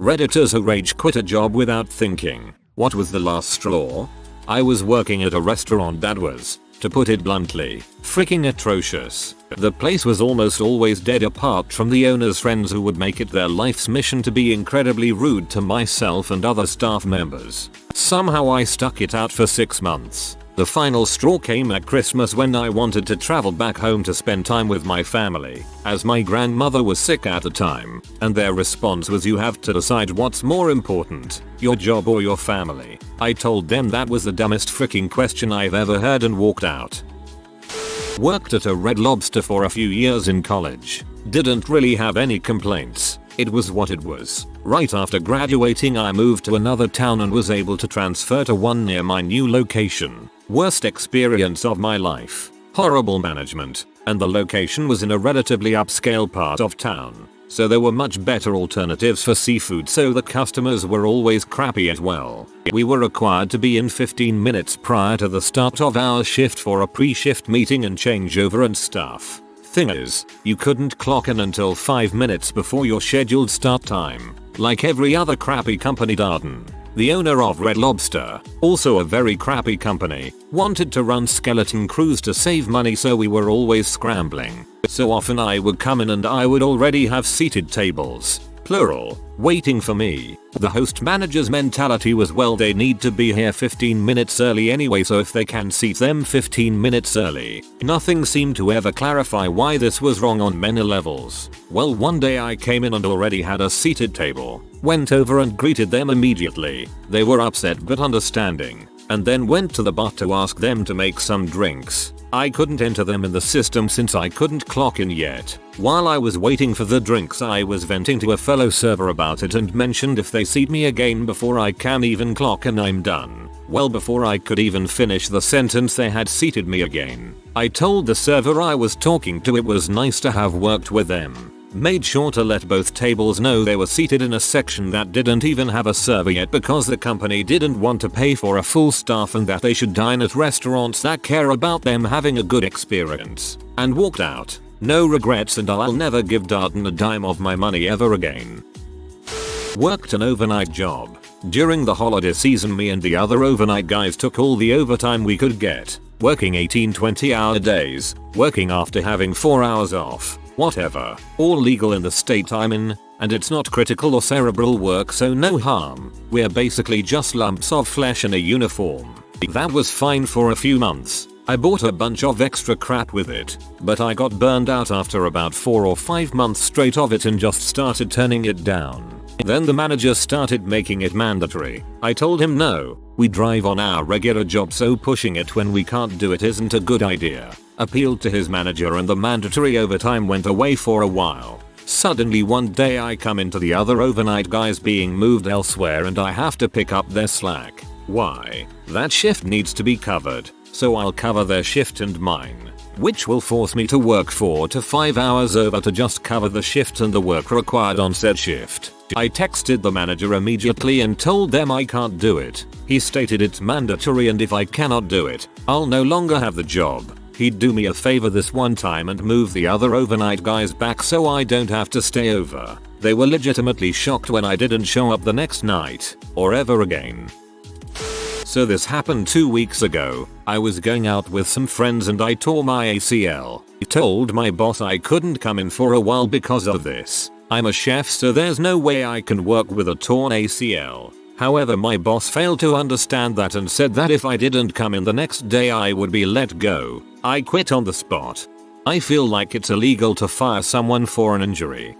Redditors who rage quit a job without thinking. What was the last straw? I was working at a restaurant that was, to put it bluntly, freaking atrocious. The place was almost always dead apart from the owner's friends who would make it their life's mission to be incredibly rude to myself and other staff members. Somehow I stuck it out for 6 months. The final straw came at Christmas when I wanted to travel back home to spend time with my family, as my grandmother was sick at the time, and their response was, "You have to decide what's more important, your job or your family." I told them that was the dumbest freaking question I've ever heard and walked out. Worked at a Red Lobster for a few years in college. Didn't really have any complaints. It was what it was. Right after graduating I moved to another town and was able to transfer to one near my new location. Worst experience of my life. Horrible management. And the location was in a relatively upscale part of town. So there were much better alternatives for seafood, so the customers were always crappy as well. We were required to be in 15 minutes prior to the start of our shift for a pre-shift meeting and changeover and stuff. Thing is, you couldn't clock in until 5 minutes before your scheduled start time. Like every other crappy company. Darden, the owner of Red Lobster, also a very crappy company, wanted to run skeleton crews to save money, so we were always scrambling. So often I would come in and I would already have seated tables, plural, waiting for me. The host manager's mentality was, well, they need to be here 15 minutes early anyway, so if they can seat them 15 minutes early. Nothing seemed to ever clarify why this was wrong on many levels. Well, one day I came in and already had a seated table. Went over and greeted them immediately. They were upset but understanding, and then went to the bar to ask them to make some drinks. I couldn't enter them in the system since I couldn't clock in yet. While I was waiting for the drinks I was venting to a fellow server about it and mentioned if they seat me again before I can even clock in I'm done. Well, before I could even finish the sentence they had seated me again. I told the server I was talking to it was nice to have worked with them. Made sure to let both tables know they were seated in a section that didn't even have a server yet because the company didn't want to pay for a full staff and that they should dine at restaurants that care about them having a good experience. And walked out. No regrets, and I'll never give Darden a dime of my money ever again. Worked an overnight job. During the holiday season me and the other overnight guys took all the overtime we could get. Working 18-20 hour days. Working after having 4 hours off. Whatever. All legal in the state I'm in, and it's not critical or cerebral work, so no harm. We're basically just lumps of flesh in a uniform. That was fine for a few months. I bought a bunch of extra crap with it, but I got burned out after about 4 or 5 months straight of it and just started turning it down. Then the manager started making it mandatory. I told him no, we drive on our regular job, so pushing it when we can't do it isn't a good idea. Appealed to his manager and the mandatory overtime went away for a while. Suddenly one day I come into the other overnight guys being moved elsewhere and I have to pick up their slack. Why? That shift needs to be covered, so I'll cover their shift and mine, which will force me to work 4 to 5 hours over to just cover the shift and the work required on said shift. I texted the manager immediately and told them I can't do it. He stated it's mandatory and if I cannot do it, I'll no longer have the job. He'd do me a favor this one time and move the other overnight guys back so I don't have to stay over. They were legitimately shocked when I didn't show up the next night, or ever again. So this happened 2 weeks ago. I was going out with some friends and I tore my ACL. I told my boss I couldn't come in for a while because of this. I'm a chef, so there's no way I can work with a torn ACL. However, my boss failed to understand that and said that if I didn't come in the next day I would be let go. I quit on the spot. I feel like it's illegal to fire someone for an injury.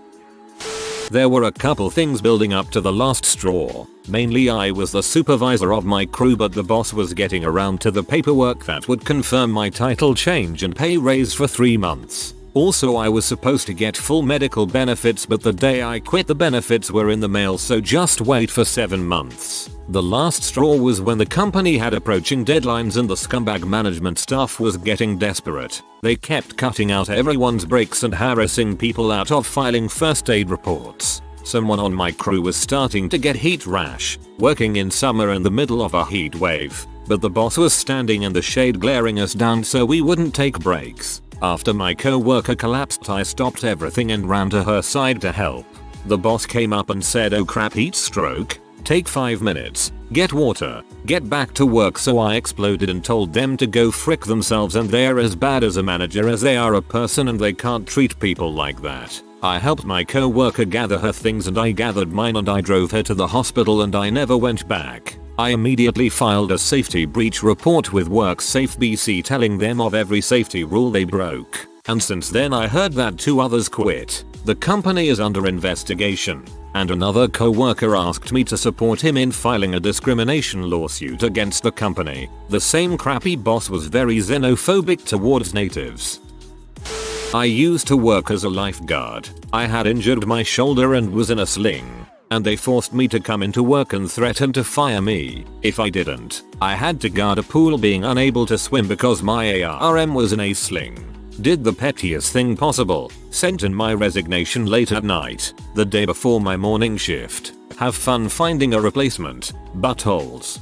There were a couple things building up to the last straw. Mainly I was the supervisor of my crew, but the boss was getting around to the paperwork that would confirm my title change and pay raise for 3 months. Also, I was supposed to get full medical benefits, but the day I quit the benefits were in the mail, so just wait for 7 months. The last straw was when the company had approaching deadlines and the scumbag management staff was getting desperate. They kept cutting out everyone's breaks and harassing people out of filing first aid reports. Someone on my crew was starting to get heat rash, working in summer in the middle of a heat wave, but the boss was standing in the shade glaring us down so we wouldn't take breaks. After my co-worker collapsed, I stopped everything and ran to her side to help. The boss came up and said, "Oh crap, heat stroke. Take 5 minutes. Get water. Get back to work." So I exploded and told them to go frick themselves, and they're as bad as a manager as they are a person, and they can't treat people like that. I helped my co-worker gather her things and I gathered mine, and I drove her to the hospital and I never went back. I immediately filed a safety breach report with WorkSafe BC telling them of every safety rule they broke. And since then I heard that 2 others quit. The company is under investigation. And another co-worker asked me to support him in filing a discrimination lawsuit against the company. The same crappy boss was very xenophobic towards natives. I used to work as a lifeguard. I had injured my shoulder and was in a sling, and they forced me to come into work and threatened to fire me if I didn't. I had to guard a pool being unable to swim because my ARM was in a sling. Did the pettiest thing possible. Sent in my resignation late at night, the day before my morning shift. Have fun finding a replacement. Buttholes.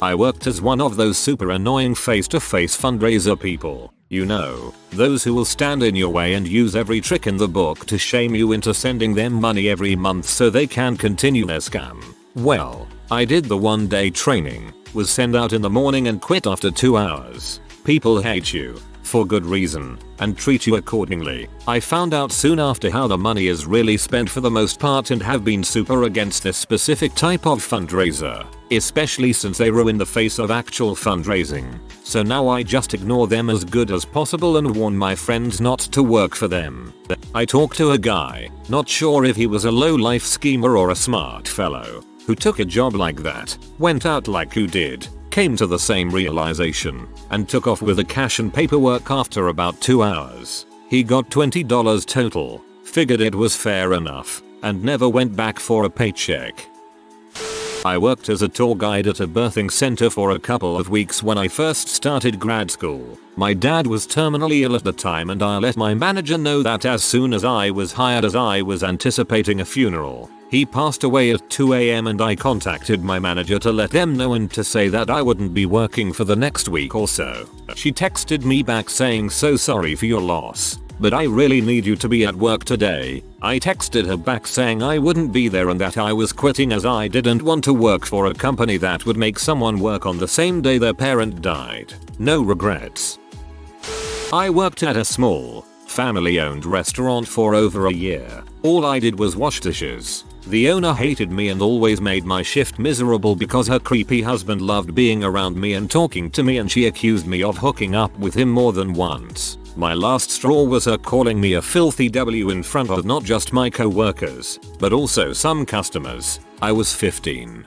I worked as one of those super annoying face-to-face fundraiser people. You know, those who will stand in your way and use every trick in the book to shame you into sending them money every month so they can continue their scam. Well, I did the 1-day training, was sent out in the morning and quit after 2 hours. People hate you, for good reason, and treat you accordingly. I found out soon after how the money is really spent for the most part and have been super against this specific type of fundraiser, especially since they ruin the face of actual fundraising. So now I just ignore them as good as possible and warn my friends not to work for them. I talked to a guy, not sure if he was a low-life schemer or a smart fellow, who took a job like that, went out like you did, came to the same realization, and took off with the cash and paperwork after about 2 hours. He got $20 total, figured it was fair enough, and never went back for a paycheck. I worked as a tour guide at a birthing center for a couple of weeks when I first started grad school. My dad was terminally ill at the time and I let my manager know that as soon as I was hired, as I was anticipating a funeral. He passed away at 2 AM and I contacted my manager to let them know and to say that I wouldn't be working for the next week or so. She texted me back saying, "So sorry for your loss, but I really need you to be at work today." I texted her back saying I wouldn't be there and that I was quitting as I didn't want to work for a company that would make someone work on the same day their parent died. No regrets. I worked at a small, family-owned restaurant for over a year. All I did was wash dishes. The owner hated me and always made my shift miserable because her creepy husband loved being around me and talking to me, and she accused me of hooking up with him more than once. My last straw was her calling me a filthy W in front of not just my co-workers, but also some customers. I was 15.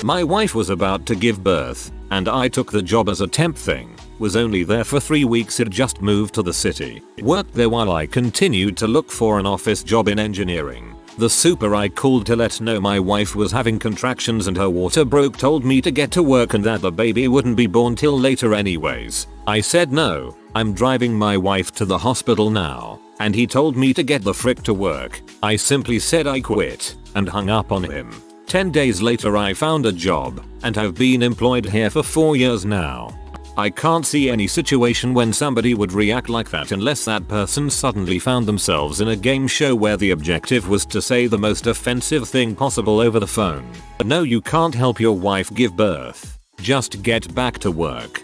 My wife was about to give birth, and I took the job as a temp thing. Was only there for 3 weeks, had just moved to the city. Worked there while I continued to look for an office job in engineering. The super I called to let know my wife was having contractions and her water broke told me to get to work and that the baby wouldn't be born till later anyways. I said no, I'm driving my wife to the hospital now. And he told me to get the frick to work. I simply said I quit and hung up on him. 10 days later I found a job and have been employed here for 4 years now. I can't see any situation when somebody would react like that unless that person suddenly found themselves in a game show where the objective was to say the most offensive thing possible over the phone. No, you can't help your wife give birth. Just get back to work.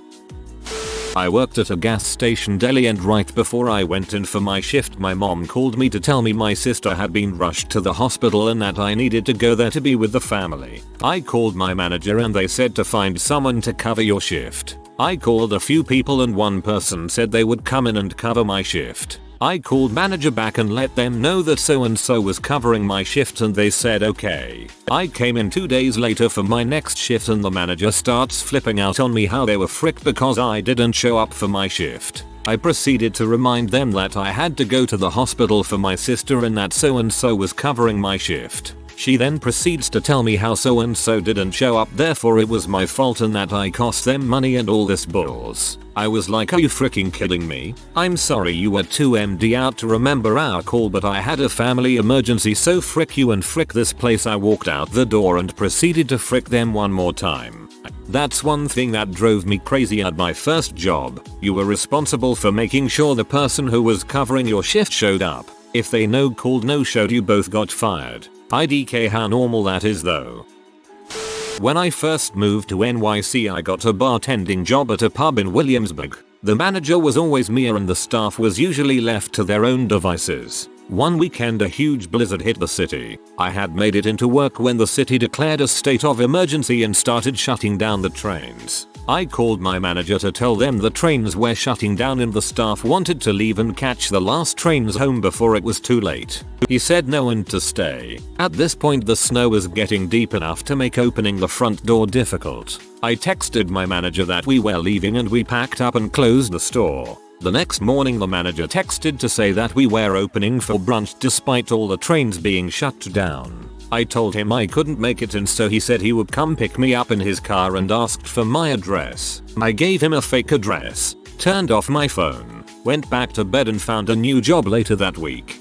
I worked at a gas station deli and right before I went in for my shift my mom called me to tell me my sister had been rushed to the hospital and that I needed to go there to be with the family. I called my manager and they said to find someone to cover your shift. I called a few people and one person said they would come in and cover my shift. I called manager back and let them know that so and so was covering my shift and they said okay. I came in 2 days later for my next shift and the manager starts flipping out on me how they were fricked because I didn't show up for my shift. I proceeded to remind them that I had to go to the hospital for my sister and that so and so was covering my shift. She then proceeds to tell me how so and so didn't show up, therefore it was my fault and that I cost them money and all this balls. I was like, are you freaking kidding me? I'm sorry you were too MD out to remember our call, but I had a family emergency, so frick you and frick this place. I walked out the door and proceeded to frick them one more time. That's one thing that drove me crazy at my first job. You were responsible for making sure the person who was covering your shift showed up. If they called no showed you both got fired. IDK how normal that is though. When I first moved to NYC I got a bartending job at a pub in Williamsburg. The manager was always me and the staff was usually left to their own devices. One weekend a huge blizzard hit the city. I had made it into work when the city declared a state of emergency and started shutting down the trains. I called my manager to tell them the trains were shutting down and the staff wanted to leave and catch the last trains home before it was too late. He said no and to stay. At this point the snow was getting deep enough to make opening the front door difficult. I texted my manager that we were leaving and we packed up and closed the store. The next morning the manager texted to say that we were opening for brunch despite all the trains being shut down. I told him I couldn't make it and so he said he would come pick me up in his car and asked for my address. I gave him a fake address, turned off my phone, went back to bed and found a new job later that week.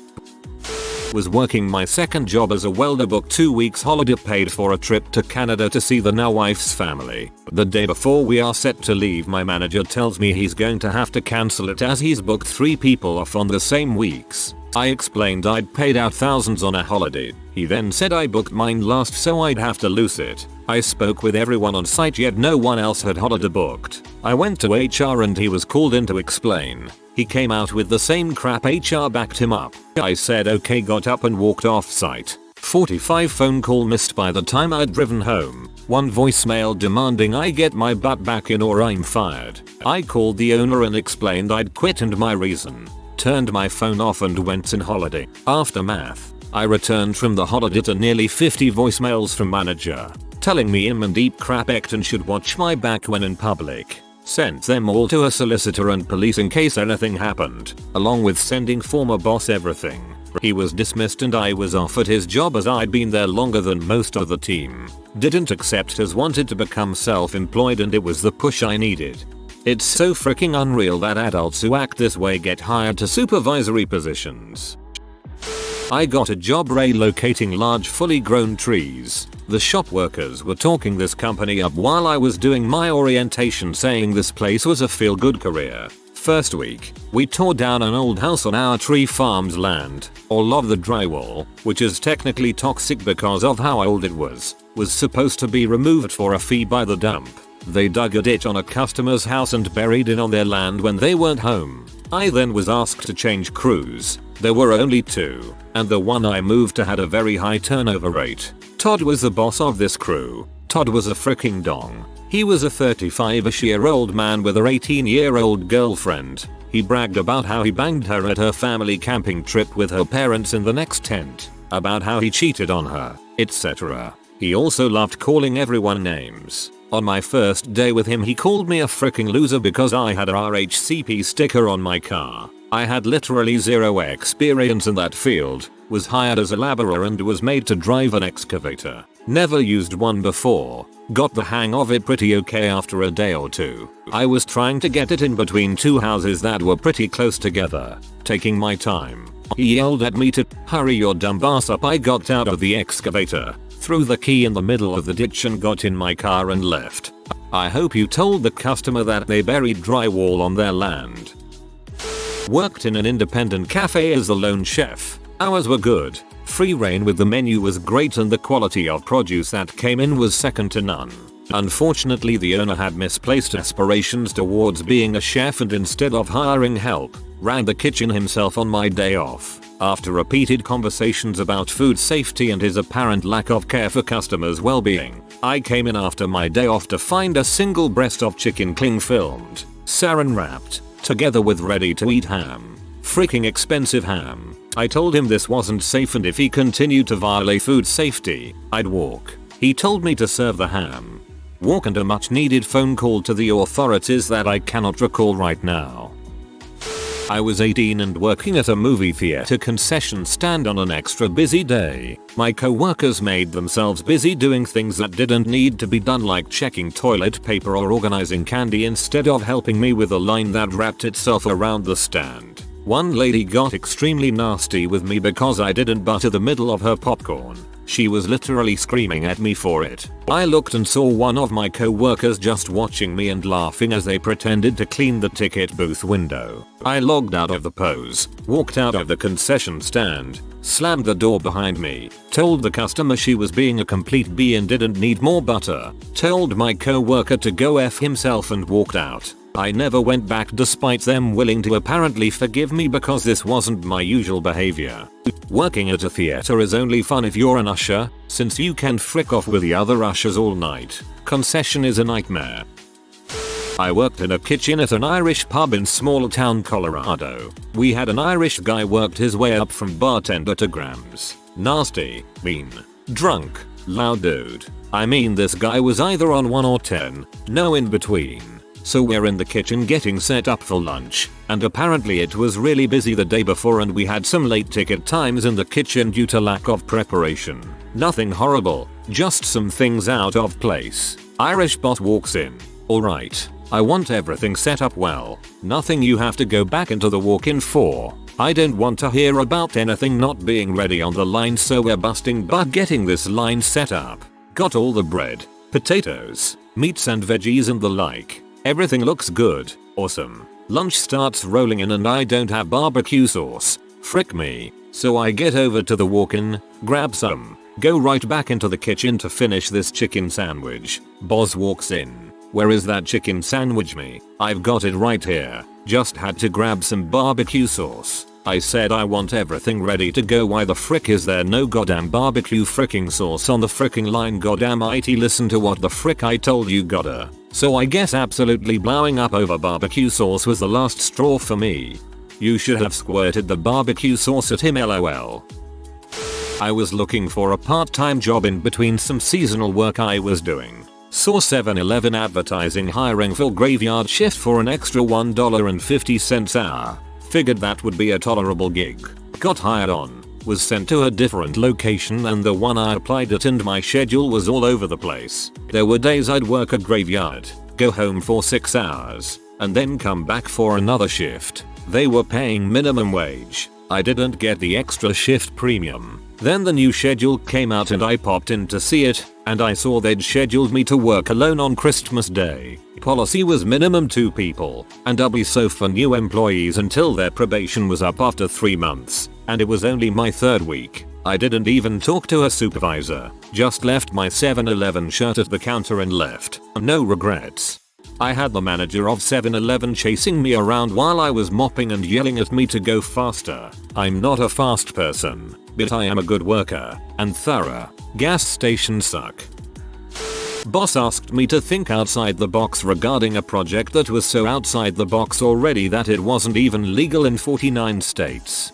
Was working my second job as a welder, booked 2 weeks holiday paid for a trip to Canada to see the now wife's family. The day before we are set to leave my manager tells me he's going to have to cancel it as he's booked 3 people off on the same weeks. I explained I'd paid out thousands on a holiday. He then said I booked mine last so I'd have to lose it. I spoke with everyone on site yet no one else had holiday booked. I went to HR and he was called in to explain. He came out with the same crap. HR backed him up. I said okay, got up and walked off site. 45 phone call missed by the time I'd driven home. 1 voicemail demanding I get my butt back in or I'm fired. I called the owner and explained I'd quit and my reason. Turned my phone off and went on holiday. Aftermath. I returned from the holiday to nearly 50 voicemails from manager telling me I'm a deep crap act and should watch my back when in public. Sent them all to a solicitor and police in case anything happened, along with sending former boss everything. He was dismissed and I was offered his job as I'd been there longer than most of the team. Didn't accept as wanted to become self-employed and it was the push I needed. It's so freaking unreal that adults who act this way get hired to supervisory positions. I got a job relocating large fully grown trees. The shop workers were talking this company up while I was doing my orientation, saying this place was a feel-good career. First week, we tore down an old house on our tree farm's land. All of the drywall, which is technically toxic because of how old it was supposed to be removed for a fee by the dump. They dug a ditch on a customer's house and buried it on their land when they weren't home. I then was asked to change crews. There were only 2, and the one I moved to had a very high turnover rate. Todd was the boss of this crew. Todd was a freaking dong. He was a 35-ish-year-old man with a 18-year-old girlfriend. He bragged about how he banged her at her family camping trip with her parents in the next tent, about how he cheated on her, etc. He also loved calling everyone names. On my first day with him he called me a freaking loser because I had a RHCP sticker on my car. I had literally zero experience in that field, was hired as a laborer and was made to drive an excavator. Never used one before. Got the hang of it pretty okay after a day or 2. I was trying to get it in between 2 houses that were pretty close together, taking my time. He yelled at me to hurry your dumb ass up. I got out of the excavator, threw the key in the middle of the ditch and got in my car and left. I hope you told the customer that they buried drywall on their land. Worked in an independent cafe as the lone chef. Hours were good. Free reign with the menu was great and the quality of produce that came in was second to none. Unfortunately the owner had misplaced aspirations towards being a chef and instead of hiring help, ran the kitchen himself on my day off. After repeated conversations about food safety and his apparent lack of care for customers' well-being, I came in after my day off to find a single breast of chicken cling filmed, saran wrapped, together with ready-to-eat ham. Freaking expensive ham. I told him this wasn't safe and if he continued to violate food safety, I'd walk. He told me to serve the ham. Walk and a much needed phone call to the authorities that I cannot recall right now. I was 18 and working at a movie theater concession stand on an extra busy day. My co-workers made themselves busy doing things that didn't need to be done, like checking toilet paper or organizing candy, instead of helping me with a line that wrapped itself around the stand. One lady got extremely nasty with me because I didn't butter the middle of her popcorn. She was literally screaming at me for it. I looked and saw one of my co-workers just watching me and laughing as they pretended to clean the ticket booth window. I logged out of the pose, walked out of the concession stand, slammed the door behind me, told the customer she was being a complete bee and didn't need more butter, told my co-worker to go F himself and walked out. I never went back despite them willing to apparently forgive me because this wasn't my usual behavior. Working at a theater is only fun if you're an usher, since you can frick off with the other ushers all night. Concession is a nightmare. I worked in a kitchen at an Irish pub in small town Colorado. We had an Irish guy worked his way up from bartender to grams. Nasty, mean, drunk, loud dude. I mean this guy was either on 1 or 10, no in between. So we're in the kitchen getting set up for lunch, and apparently it was really busy the day before and we had some late ticket times in the kitchen due to lack of preparation. Nothing horrible, just some things out of place. Irish boss walks in. Alright, I want everything set up well. Nothing you have to go back into the walk-in for. I don't want to hear about anything not being ready on the line, so we're busting butt getting this line set up. Got all the bread, potatoes, meats and veggies and the like. Everything looks good, awesome. Lunch starts rolling in and I don't have barbecue sauce. Frick me. So I get over to the walk-in, grab some, go right back into the kitchen to finish this chicken sandwich. Boss walks in. Where is that chicken sandwich me? I've got it right here. Just had to grab some barbecue sauce. I said I want everything ready to go. Why the frick is there no goddamn barbecue fricking sauce on the fricking line? Goddamn it, listen to what the frick I told you, gotta. So I guess absolutely blowing up over barbecue sauce was the last straw for me. You should have squirted the barbecue sauce at him, lol. I was looking for a part-time job in between some seasonal work I was doing. Saw 7-Eleven advertising hiring for graveyard shift for an extra $1.50 hour. Figured that would be a tolerable gig. Got hired on. Was sent to a different location than the one I applied at and my schedule was all over the place. There were days I'd work a graveyard, go home for 6 hours, and then come back for another shift. They were paying minimum wage. I didn't get the extra shift premium. Then the new schedule came out and I popped in to see it, and I saw they'd scheduled me to work alone on Christmas Day. Policy was minimum 2 people, and doubly so for new employees until their probation was up after 3 months, and it was only my 3rd week. I didn't even talk to a supervisor, just left my 7-Eleven shirt at the counter and left. No regrets. I had the manager of 7-Eleven chasing me around while I was mopping and yelling at me to go faster. I'm not a fast person, but I am a good worker and thorough. Gas stations suck. Boss asked me to think outside the box regarding a project that was so outside the box already that it wasn't even legal in 49 states.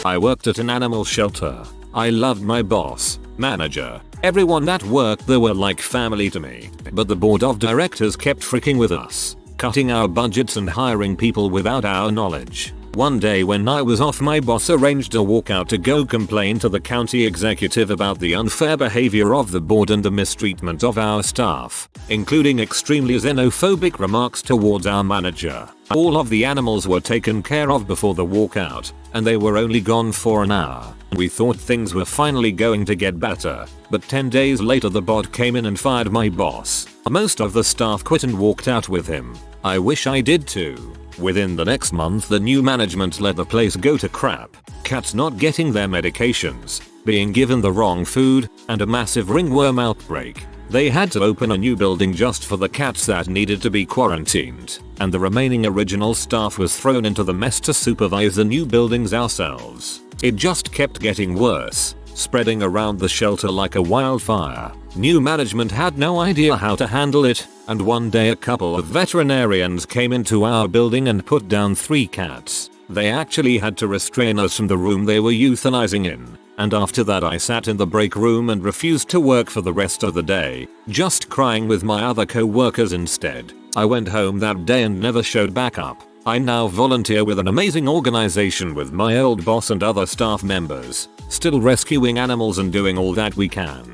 I worked at an animal shelter. I loved my boss, manager, everyone at work. They were like family to me. But the board of directors kept freaking with us, cutting our budgets and hiring people without our knowledge. One day when I was off, my boss arranged a walkout to go complain to the county executive about the unfair behavior of the board and the mistreatment of our staff, including extremely xenophobic remarks towards our manager. All of the animals were taken care of before the walkout, and they were only gone for an hour. We thought things were finally going to get better, but 10 days later the board came in and fired my boss. Most of the staff quit and walked out with him. I wish I did too. Within the next month the new management let the place go to crap. Cats not getting their medications, being given the wrong food, and a massive ringworm outbreak. They had to open a new building just for the cats that needed to be quarantined, and the remaining original staff was thrown into the mess to supervise the new buildings ourselves. It just kept getting worse, spreading around the shelter like a wildfire. New management had no idea how to handle it, and one day a couple of veterinarians came into our building and put down 3 cats. They actually had to restrain us from the room they were euthanizing in, and after that I sat in the break room and refused to work for the rest of the day, just crying with my other co-workers instead. I went home that day and never showed back up. I now volunteer with an amazing organization with my old boss and other staff members, still rescuing animals and doing all that we can.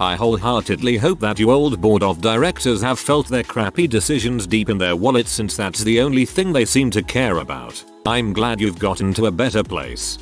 I wholeheartedly hope that you old board of directors have felt their crappy decisions deep in their wallets, since that's the only thing they seem to care about. I'm glad you've gotten to a better place.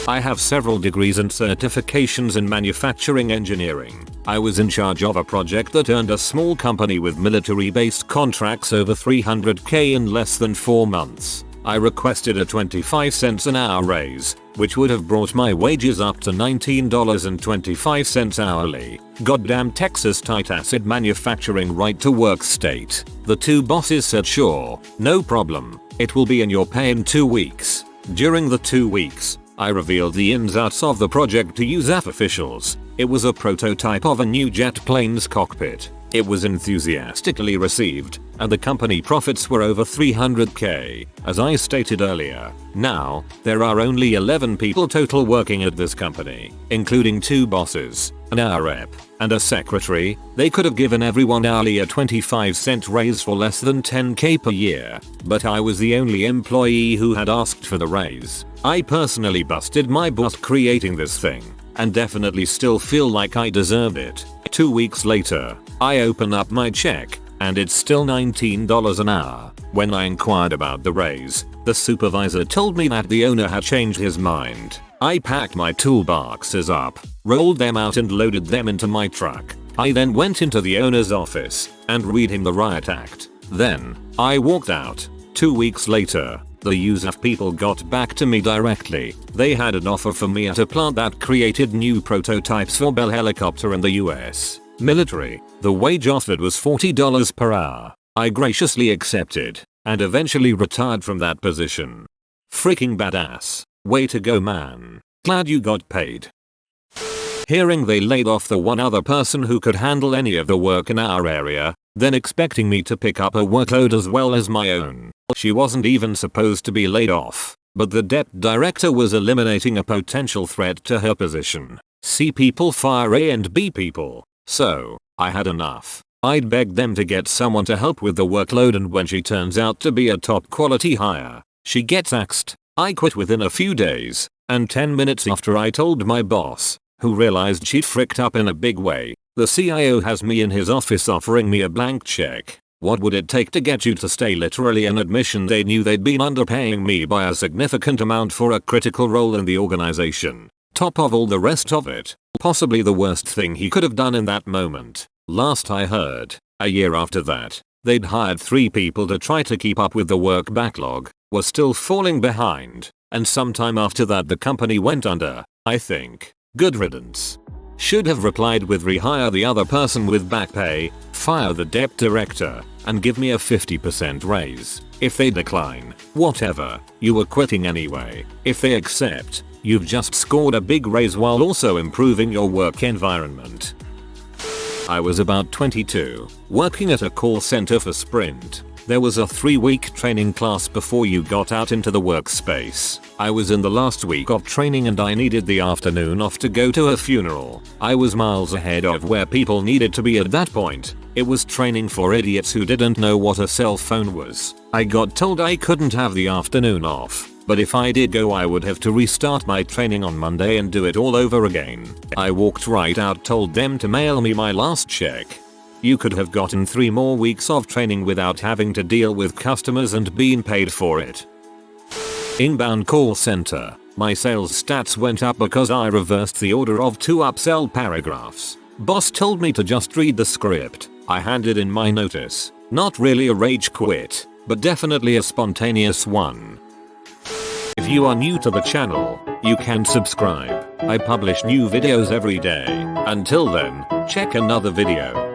I have several degrees and certifications in manufacturing engineering. I was in charge of a project that earned a small company with military-based contracts over $300K in less than 4 months. I requested a 25 cents an hour raise, which would have brought my wages up to $19.25 hourly. Goddamn Texas tight acid manufacturing right to work state. The two bosses said sure, no problem, it will be in your pay in 2 weeks. During the 2 weeks, I revealed the ins outs of the project to USAF officials. It was a prototype of a new jet plane's cockpit. It was enthusiastically received, and the company profits were over $300K, as I stated earlier. Now, there are only 11 people total working at this company, including 2 bosses, an hour rep, and a secretary. They could have given everyone hourly a 25-cent raise for less than $10K per year, but I was the only employee who had asked for the raise. I personally busted my butt creating this thing, and definitely still feel like I deserved it. 2 weeks later, I open up my check, and it's still $19 an hour. When I inquired about the raise, the supervisor told me that the owner had changed his mind. I packed my toolboxes up, rolled them out and loaded them into my truck. I then went into the owner's office and read him the riot act. Then, I walked out. 2 weeks later, the USAF people got back to me directly. They had an offer for me at a plant that created new prototypes for Bell Helicopter and the US military. The wage offered was $40 per hour. I graciously accepted, and eventually retired from that position. Freaking badass. Way to go, man. Glad you got paid. Hearing they laid off the one other person who could handle any of the work in our area, then expecting me to pick up a workload as well as my own. She wasn't even supposed to be laid off, but the debt director was eliminating a potential threat to her position. C people fire A and B people. So, I had enough. I'd begged them to get someone to help with the workload, and when she turns out to be a top quality hire, she gets axed. I quit within a few days, and 10 minutes after I told my boss, who realized she'd fricked up in a big way, the CIO has me in his office offering me a blank check. What would it take to get you to stay? Literally an admission they knew they'd been underpaying me by a significant amount for a critical role in the organization. Top of all the rest of it, possibly the worst thing he could have done in that moment. Last I heard, a year after that, they'd hired 3 people to try to keep up with the work backlog, were still falling behind, and sometime after that the company went under, I think. Good riddance. Should have replied with rehire the other person with back pay, fire the debt director, and give me a 50% raise. If they decline, whatever, you were quitting anyway. If they accept, you've just scored a big raise while also improving your work environment. I was about 22, working at a call center for Sprint. There was a 3-week training class before you got out into the workspace. I was in the last week of training and I needed the afternoon off to go to a funeral. I was miles ahead of where people needed to be at that point. It was training for idiots who didn't know what a cell phone was. I got told I couldn't have the afternoon off, but if I did go I would have to restart my training on Monday and do it all over again. I walked right out, told them to mail me my last check. You could have gotten 3 more weeks of training without having to deal with customers and been paid for it. Inbound call center. My sales stats went up because I reversed the order of 2 upsell paragraphs. Boss told me to just read the script. I handed in my notice. Not really a rage quit, but definitely a spontaneous one. If you are new to the channel, you can subscribe. I publish new videos every day. Until then, check another video.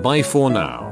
Bye for now.